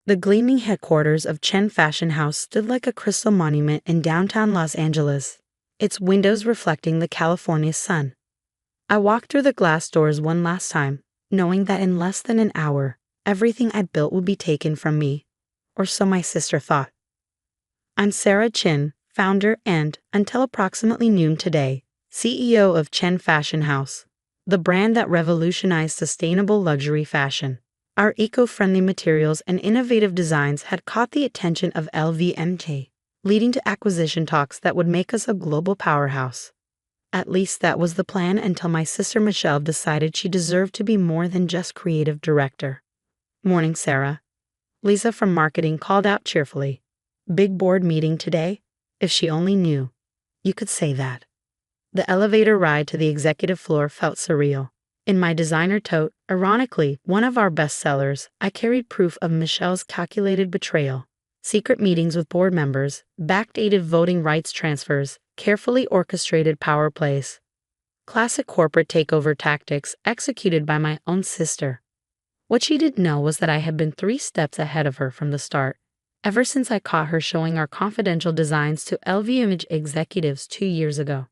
The gleaming headquarters of Chen Fashion House stood like a crystal monument in downtown Los Angeles, its windows reflecting the California sun. I walked through the glass doors one last time, knowing that in less than an hour, everything I'd built would be taken from me, or so my sister thought. I'm Sarah Chin, founder and, until approximately noon today, CEO of Chen Fashion House, the brand that revolutionized sustainable luxury fashion. Our eco-friendly materials and innovative designs had caught the attention of LVMH, leading to acquisition talks that would make us a global powerhouse. At least that was the plan until my sister Michelle decided she deserved to be more than just creative director. Morning, Sarah. Lisa from marketing called out cheerfully. Big board meeting today? If she only knew. You could say that. The elevator ride to the executive floor felt surreal. In my designer tote, ironically, one of our best sellers, I carried proof of Michelle's calculated betrayal. Secret meetings with board members, backdated voting rights transfers, carefully orchestrated power plays. Classic corporate takeover tactics executed by my own sister. What she didn't know was that I had been 3 steps ahead of her from the start, ever since I caught her showing our confidential designs to LVMH executives 2 years ago.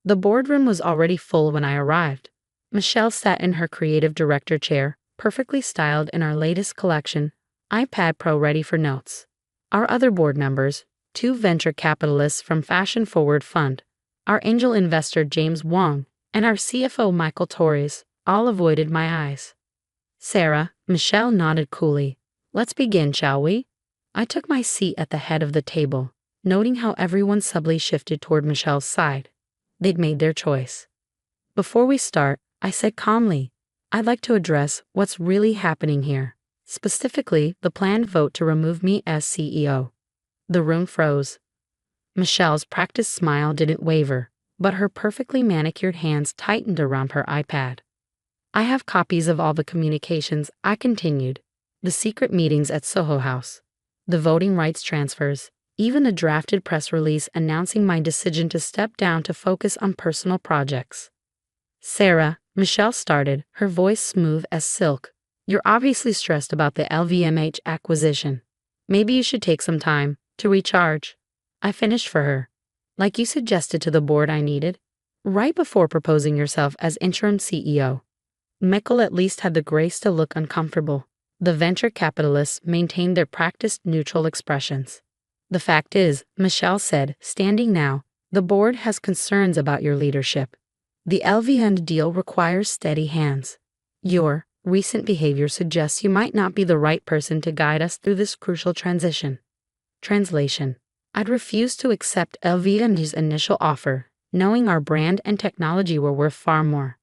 The boardroom was already full when I arrived. Michelle sat in her creative director chair, perfectly styled in our latest collection, iPad Pro ready for notes. Our other board members, 2 venture capitalists from Fashion Forward Fund, our angel investor James Wong, and our CFO Michael Torres, all avoided my eyes. Sarah, Michelle nodded coolly. Let's begin, shall we? I took my seat at the head of the table, noting how everyone subtly shifted toward Michelle's side. They'd made their choice. Before we start, I said calmly, I'd like to address what's really happening here, specifically the planned vote to remove me as CEO. The room froze. Michelle's practiced smile didn't waver, but her perfectly manicured hands tightened around her iPad. I have copies of all the communications, I continued, the secret meetings at Soho House, the voting rights transfers, even a drafted press release announcing my decision to step down to focus on personal projects. Sarah, Michelle started, her voice smooth as silk. You're obviously stressed about the LVMH acquisition. Maybe you should take some time to recharge. I finished for her. Like you suggested to the board I needed, right before proposing yourself as interim CEO. Michael at least had the grace to look uncomfortable. The venture capitalists maintained their practiced neutral expressions. The fact is, Michelle said, standing now, the board has concerns about your leadership. The LVMH deal requires steady hands. Your recent behavior suggests you might not be the right person to guide us through this crucial transition. Translation: I'd refused to accept LVMH's initial offer, knowing our brand and technology were worth far more.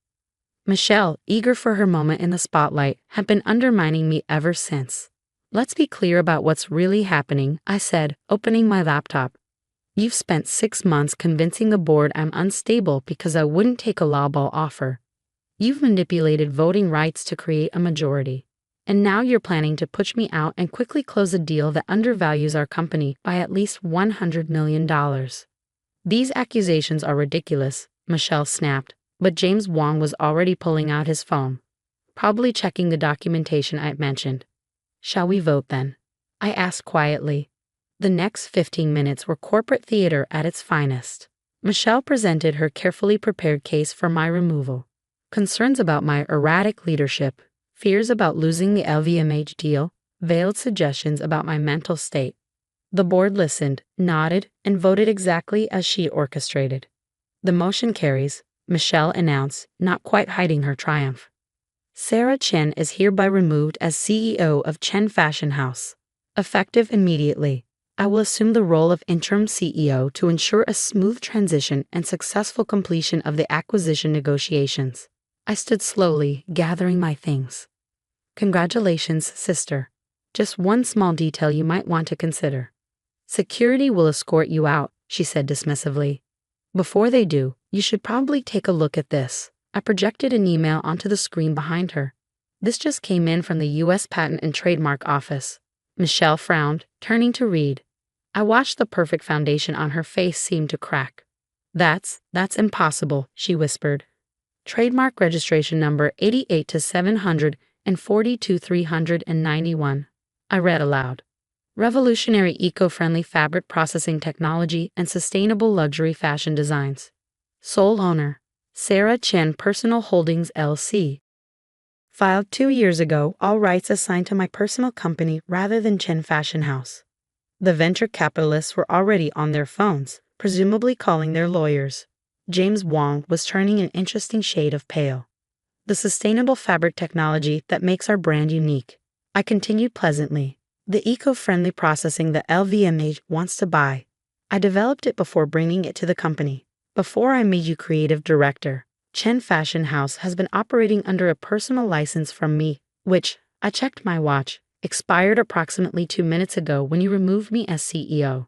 Michelle, eager for her moment in the spotlight, had been undermining me ever since. Let's be clear about what's really happening, I said, opening my laptop. You've spent 6 months convincing the board I'm unstable because I wouldn't take a lowball offer. You've manipulated voting rights to create a majority. And now you're planning to push me out and quickly close a deal that undervalues our company by at least $100 million. These accusations are ridiculous, Michelle snapped, but James Wong was already pulling out his phone, probably checking the documentation I'd mentioned. Shall we vote then? I asked quietly. The next 15 minutes were corporate theater at its finest. Michelle presented her carefully prepared case for my removal. Concerns about my erratic leadership, fears about losing the LVMH deal, veiled suggestions about my mental state. The board listened, nodded, and voted exactly as she orchestrated. The motion carries, Michelle announced, not quite hiding her triumph. Sarah Chen is hereby removed as CEO of Chen Fashion House. Effective immediately. I will assume the role of interim CEO to ensure a smooth transition and successful completion of the acquisition negotiations. I stood slowly, gathering my things. Congratulations, sister. Just one small detail you might want to consider. Security will escort you out, she said dismissively. Before they do, you should probably take a look at this. I projected an email onto the screen behind her. This just came in from the U.S. Patent and Trademark Office. Michelle frowned, turning to read. I watched the perfect foundation on her face seem to crack. That's impossible, she whispered. Trademark registration number 88 to 742 391. I read aloud. Revolutionary eco-friendly fabric processing technology and sustainable luxury fashion designs. Sole owner, Sarah Chen Personal Holdings LC. Filed 2 years ago, all rights assigned to my personal company rather than Chen Fashion House. The venture capitalists were already on their phones, presumably calling their lawyers. James Wong was turning an interesting shade of pale. The sustainable fabric technology that makes our brand unique. I continued pleasantly. The eco-friendly processing that LVMH wants to buy. I developed it before bringing it to the company. Before I made you creative director, Chen Fashion House has been operating under a personal license from me, which, I checked my watch, expired approximately 2 minutes ago when you removed me as CEO.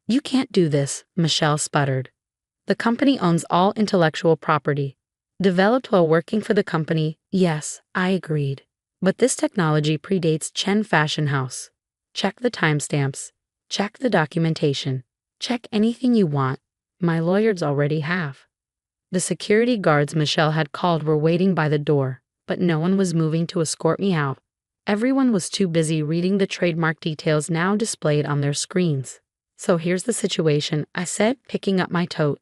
You can't do this, Michelle sputtered. The company owns all intellectual property. Developed while working for the company, yes, I agreed. But this technology predates Chen Fashion House. Check the timestamps. Check the documentation. Check anything you want. My lawyers already have. The security guards Michelle had called were waiting by the door, but no one was moving to escort me out. Everyone was too busy reading the trademark details now displayed on their screens. So here's the situation, I said, picking up my tote.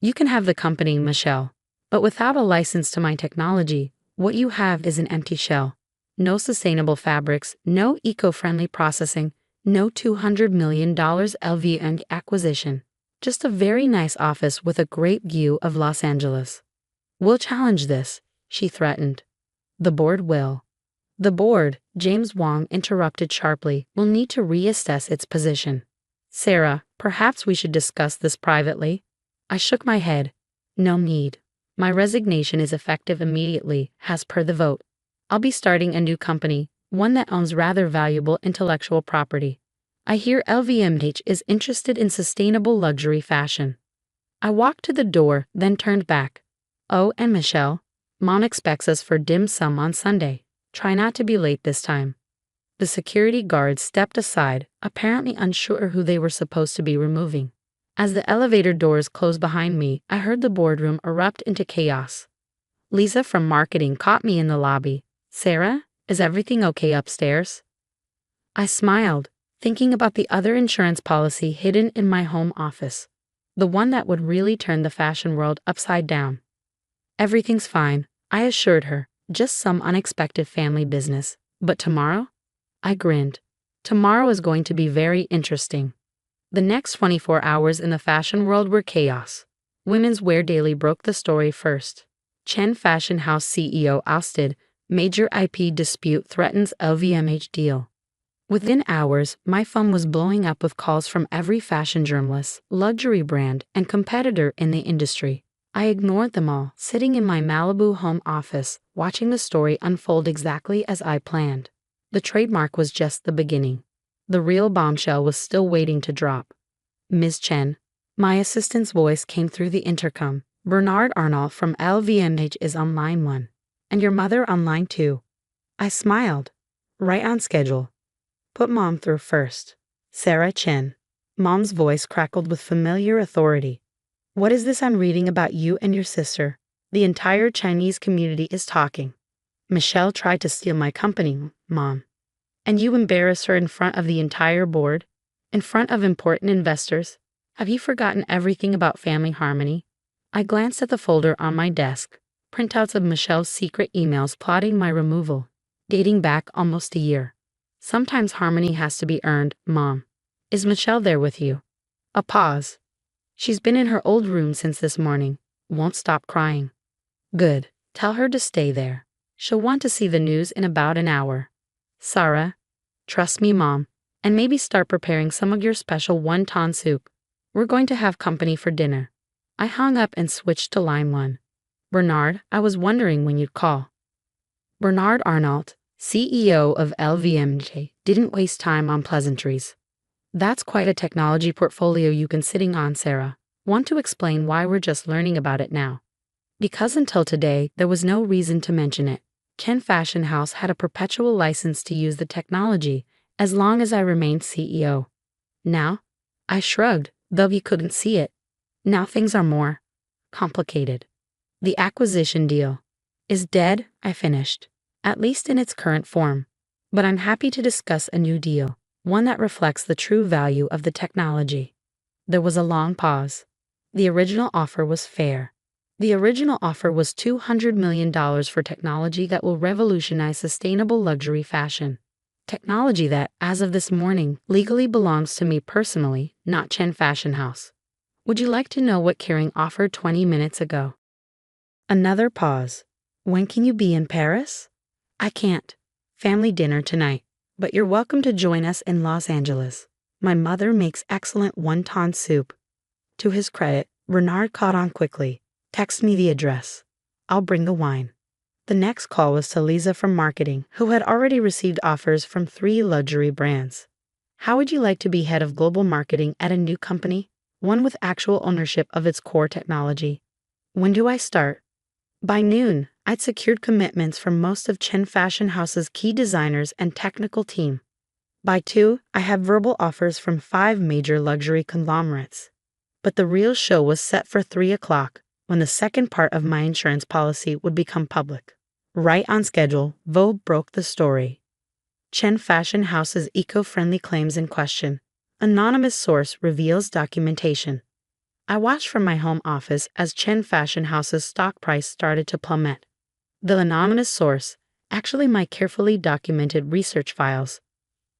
You can have the company, Michelle. But without a license to my technology, what you have is an empty shell. No sustainable fabrics, no eco-friendly processing, no $200 million LVMH acquisition. Just a very nice office with a great view of Los Angeles. We'll challenge this, she threatened. The board will. The board, James Wong interrupted sharply, will need to reassess its position. Sarah, perhaps we should discuss this privately. I shook my head. No need. My resignation is effective immediately, as per the vote. I'll be starting a new company, one that owns rather valuable intellectual property. I hear LVMH is interested in sustainable luxury fashion. I walked to the door, then turned back. Oh, and Michelle, Mom expects us for dim sum on Sunday. Try not to be late this time. The security guards stepped aside, apparently unsure who they were supposed to be removing. As the elevator doors closed behind me, I heard the boardroom erupt into chaos. Lisa from marketing caught me in the lobby. Sarah, is everything okay upstairs? I smiled, thinking about the other insurance policy hidden in my home office. The one that would really turn the fashion world upside down. Everything's fine, I assured her, just some unexpected family business. But tomorrow? I grinned. Tomorrow is going to be very interesting. The next 24 hours in the fashion world were chaos. Women's Wear Daily broke the story first. Chen Fashion House CEO ousted, major IP dispute threatens LVMH deal. Within hours, my phone was blowing up with calls from every fashion journalist, luxury brand, and competitor in the industry. I ignored them all, sitting in my Malibu home office, watching the story unfold exactly as I planned. The trademark was just the beginning. The real bombshell was still waiting to drop. Ms. Chen. My assistant's voice came through the intercom. Bernard Arnault from LVMH is on line 1. And your mother on line 2. I smiled. Right on schedule. Put Mom through first. Sarah Chen. Mom's voice crackled with familiar authority. What is this I'm reading about you and your sister? The entire Chinese community is talking. Michelle tried to steal my company, Mom. And you embarrassed her in front of the entire board? In front of important investors? Have you forgotten everything about family harmony? I glanced at the folder on my desk, printouts of Michelle's secret emails plotting my removal, dating back almost a year. Sometimes harmony has to be earned, Mom. Is Michelle there with you? A pause. She's been in her old room since this morning. Won't stop crying. Good. Tell her to stay there. She'll want to see the news in about an hour. Sarah, trust me, Mom, and maybe start preparing some of your special wonton soup. We're going to have company for dinner. I hung up and switched to line 1. Bernard, I was wondering when you'd call. Bernard Arnault, CEO of LVMH, didn't waste time on pleasantries. That's quite a technology portfolio you've been sitting on, Sarah. Want to explain why we're just learning about it now? Because until today, there was no reason to mention it. Chen Fashion House had a perpetual license to use the technology as long as I remained CEO. Now? I shrugged, though he couldn't see it. Now things are more complicated. The acquisition deal is dead, I finished, at least in its current form. But I'm happy to discuss a new deal, one that reflects the true value of the technology. There was a long pause. The original offer was fair. The original offer was $200 million for technology that will revolutionize sustainable luxury fashion. Technology that, as of this morning, legally belongs to me personally, not Chen Fashion House. Would you like to know what Kering offered 20 minutes ago? Another pause. When can you be in Paris? I can't. Family dinner tonight. But you're welcome to join us in Los Angeles. My mother makes excellent wonton soup. To his credit, Renard caught on quickly. Text me the address. I'll bring the wine. The next call was to Lisa from marketing, who had already received offers from 3 luxury brands. How would you like to be head of global marketing at a new company? One with actual ownership of its core technology. When do I start? By noon, I'd secured commitments from most of Chen Fashion House's key designers and technical team. By 2, I had verbal offers from 5 major luxury conglomerates. But the real show was set for 3 o'clock, when the second part of my insurance policy would become public. Right on schedule, Vogue broke the story. Chen Fashion House's eco-friendly claims in question. Anonymous source reveals documentation. I watched from my home office as Chen Fashion House's stock price started to plummet. The anonymous source, actually my carefully documented research files,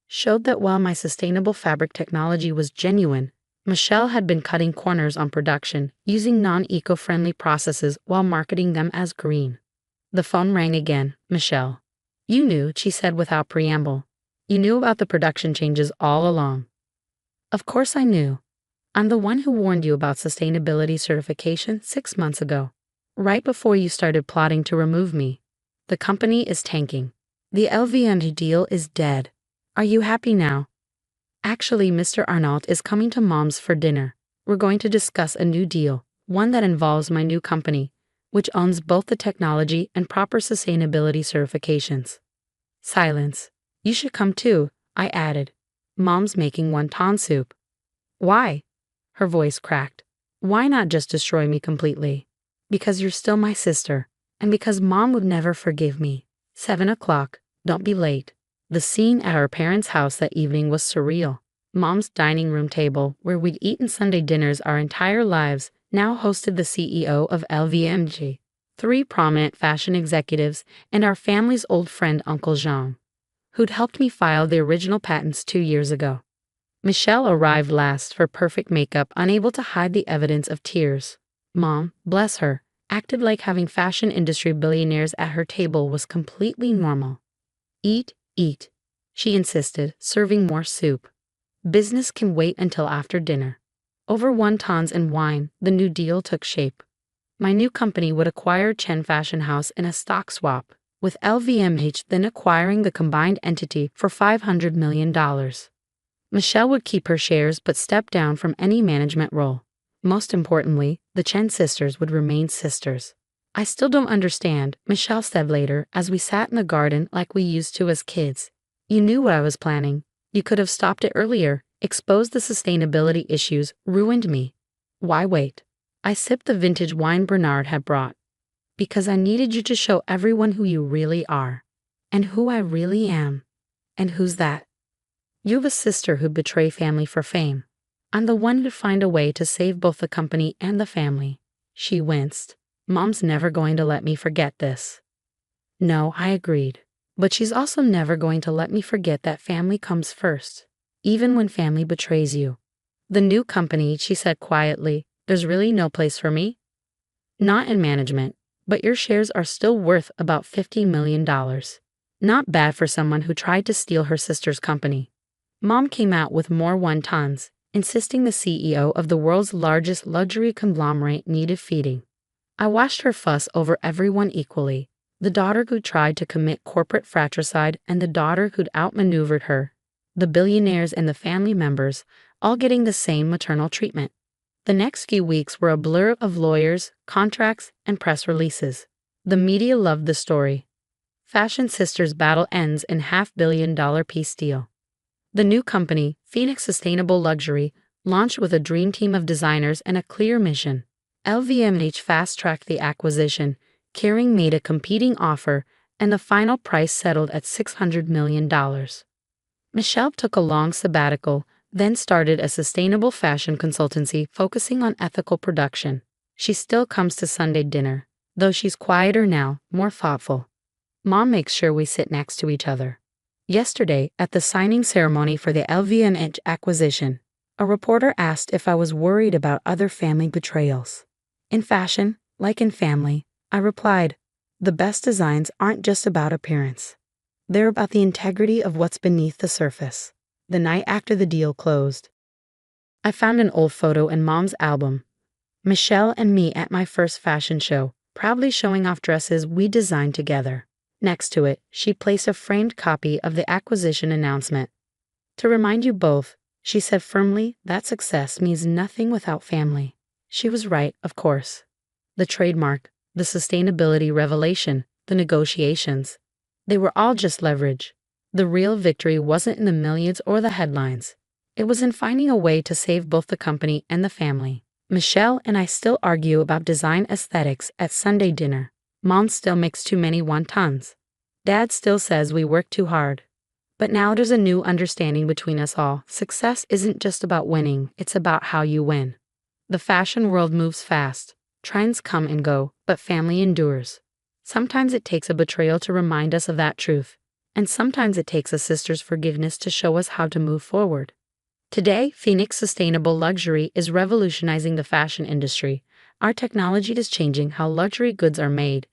showed that while my sustainable fabric technology was genuine, Michelle had been cutting corners on production using non-eco-friendly processes while marketing them as green. The phone rang again. Michelle. You knew, she said without preamble. You knew about the production changes all along. Of course I knew. I'm the one who warned you about sustainability certification 6 months ago, right before you started plotting to remove me. The company is tanking. The LVMH deal is dead. Are you happy now? Actually, Mr. Arnault is coming to Mom's for dinner. We're going to discuss a new deal, one that involves my new company, which owns both the technology and proper sustainability certifications. Silence. You should come too, I added. Mom's making wonton soup. Why? Her voice cracked. Why not just destroy me completely? Because you're still my sister, and because Mom would never forgive me. 7 o'clock, don't be late. The scene at our parents' house that evening was surreal. Mom's dining room table, where we'd eaten Sunday dinners our entire lives, now hosted the CEO of LVMH, 3 prominent fashion executives, and our family's old friend Uncle Jean, who'd helped me file the original patents 2 years ago. Michelle arrived last for perfect makeup, unable to hide the evidence of tears. Mom, bless her, acted like having fashion industry billionaires at her table was completely normal. Eat, she insisted, serving more soup. Business can wait until after dinner. Over wontons and wine, the new deal took shape. My new company would acquire Chen Fashion House in a stock swap, with LVMH then acquiring the combined entity for $500 million. Michelle would keep her shares but step down from any management role. Most importantly, the Chen sisters would remain sisters. I still don't understand, Michelle said later as we sat in the garden like we used to as kids. You knew what I was planning. You could have stopped it earlier, exposed the sustainability issues, ruined me. Why wait? I sipped the vintage wine Bernard had brought. Because I needed you to show everyone who you really are. And who I really am. And who's that? You've a sister who'd betray family for fame. I'm the one who'd find a way to save both the company and the family. She winced. Mom's never going to let me forget this. No, I agreed. But she's also never going to let me forget that family comes first, even when family betrays you. The new company, she said quietly, there's really no place for me? Not in management, but your shares are still worth about $50 million. Not bad for someone who tried to steal her sister's company. Mom came out with more wontons, insisting the CEO of the world's largest luxury conglomerate needed feeding. I watched her fuss over everyone equally, the daughter who tried to commit corporate fratricide and the daughter who'd outmaneuvered her, the billionaires and the family members, all getting the same maternal treatment. The next few weeks were a blur of lawyers, contracts, and press releases. The media loved the story. Fashion Sisters' battle ends in $500 million peace deal. The new company, Phoenix Sustainable Luxury, launched with a dream team of designers and a clear mission. LVMH fast-tracked the acquisition. Kering made a competing offer. and the final price settled at $600 million. Michelle took a long sabbatical, then started a sustainable fashion consultancy focusing on ethical production. She still comes to Sunday dinner, though she's quieter now, more thoughtful. Mom makes sure we sit next to each other. Yesterday, at the signing ceremony for the LVMH acquisition, a reporter asked if I was worried about other family betrayals. In fashion, like in family, I replied, the best designs aren't just about appearance. They're about the integrity of what's beneath the surface. The night after the deal closed, I found an old photo in Mom's album. Michelle and me at my first fashion show, proudly showing off dresses we designed together. Next to it, she placed a framed copy of the acquisition announcement. To remind you both, she said firmly, that success means nothing without family. She was right, of course. The trademark, the sustainability revelation, the negotiations. They were all just leverage. The real victory wasn't in the millions or the headlines. It was in finding a way to save both the company and the family. Michelle and I still argue about design aesthetics at Sunday dinner. Mom still makes too many wontons. Dad still says we work too hard. But now there's a new understanding between us all. Success isn't just about winning, it's about how you win. The fashion world moves fast. Trends come and go, but family endures. Sometimes it takes a betrayal to remind us of that truth, and sometimes it takes a sister's forgiveness to show us how to move forward. Today, Phoenix Sustainable Luxury is revolutionizing the fashion industry. Our technology is changing how luxury goods are made,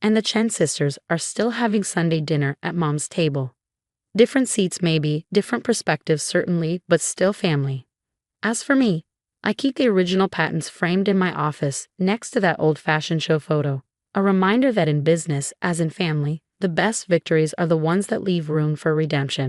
and the Chen sisters are still having Sunday dinner at Mom's table. Different seats maybe, different perspectives certainly, but still family. As for me, I keep the original patents framed in my office next to that old fashion show photo, a reminder that in business, as in family, the best victories are the ones that leave room for redemption.